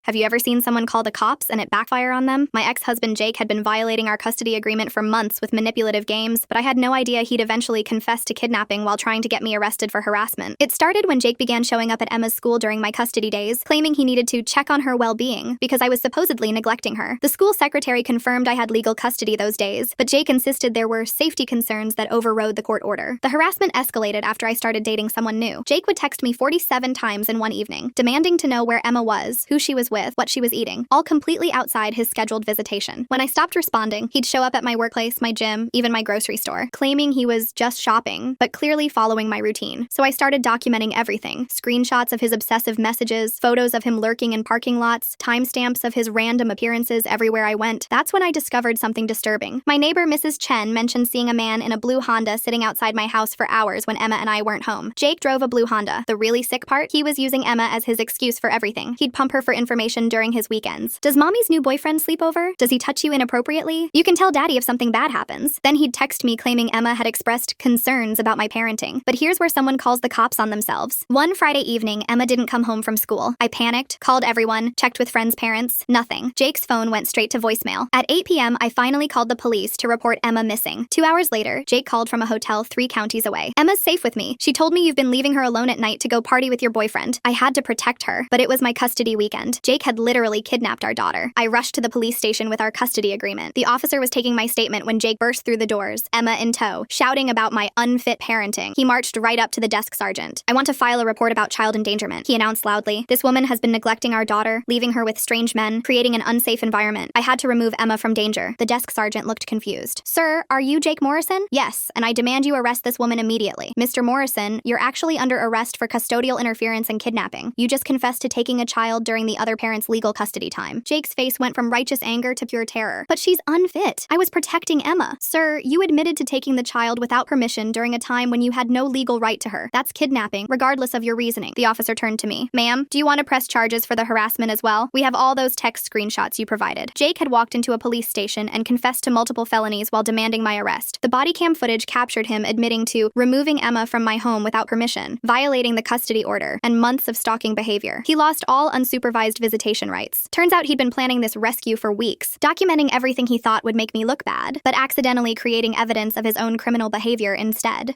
Have you ever seen someone call the cops and it backfire on them? My ex-husband Jake had been violating our custody agreement for months with manipulative games, but I had no idea he'd eventually confess to kidnapping while trying to get me arrested for harassment. It started when Jake began showing up at Emma's school during my custody days, claiming he needed to check on her well-being because I was supposedly neglecting her. The school secretary confirmed I had legal custody those days, but Jake insisted there were safety concerns that overrode the court order. The harassment escalated after I started dating someone new. Jake would text me 47 times in one evening, demanding to know where Emma was, who she was with, what she was eating, all completely outside his scheduled visitation. When I stopped responding, he'd show up at my workplace, my gym, even my grocery store, claiming he was just shopping, but clearly following my routine. So I started documenting everything: screenshots of his obsessive messages, photos of him lurking in parking lots, timestamps of his random appearances everywhere I went. That's when I discovered something disturbing. My neighbor, Mrs. Chen, mentioned seeing a man in a blue Honda sitting outside my house for hours when Emma and I weren't home. Jake drove a blue Honda. The really sick part? He was using Emma as his excuse for everything. He'd pump her for information during his weekends. Does mommy's new boyfriend sleep over? Does he touch you inappropriately? You can tell daddy if something bad happens. Then he'd text me claiming Emma had expressed concerns about my parenting. But here's where someone calls the cops on themselves. One Friday evening, Emma didn't come home from school. I panicked, called everyone, checked with friends' parents. Nothing. Jake's phone went straight to voicemail. At 8 p.m., I finally called the police to report Emma missing. 2 hours later, Jake called from a hotel 3 counties away. Emma's safe with me. She told me you've been leaving her alone at night to go party with your boyfriend. I had to protect her, but it was my custody weekend. Jake had literally kidnapped our daughter. I rushed to the police station with our custody agreement. The officer was taking my statement when Jake burst through the doors, Emma in tow, shouting about my unfit parenting. He marched right up to the desk sergeant. I want to file a report about child endangerment, he announced loudly. This woman has been neglecting our daughter, leaving her with strange men, creating an unsafe environment. I had to remove Emma from danger. The desk sergeant looked confused. Sir, are you Jake Morrison? Yes, and I demand you arrest this woman immediately. Mr. Morrison, you're actually under arrest for custodial interference and kidnapping. You just confessed to taking a child during the other parent's legal custody time. Jake's face went from righteous anger to pure terror. But she's unfit. I was protecting Emma. Sir, you admitted to taking the child without permission during a time when you had no legal right to her. That's kidnapping, regardless of your reasoning. The officer turned to me. Ma'am, do you want to press charges for the harassment as well? We have all those text screenshots you provided. Jake had walked into a police station and confessed to multiple felonies while demanding my arrest. The body cam footage captured him admitting to removing Emma from my home without permission, violating the custody order, and months of stalking behavior. He lost all unsupervised visitation rights. Turns out he'd been planning this rescue for weeks, documenting everything he thought would make me look bad, but accidentally creating evidence of his own criminal behavior instead.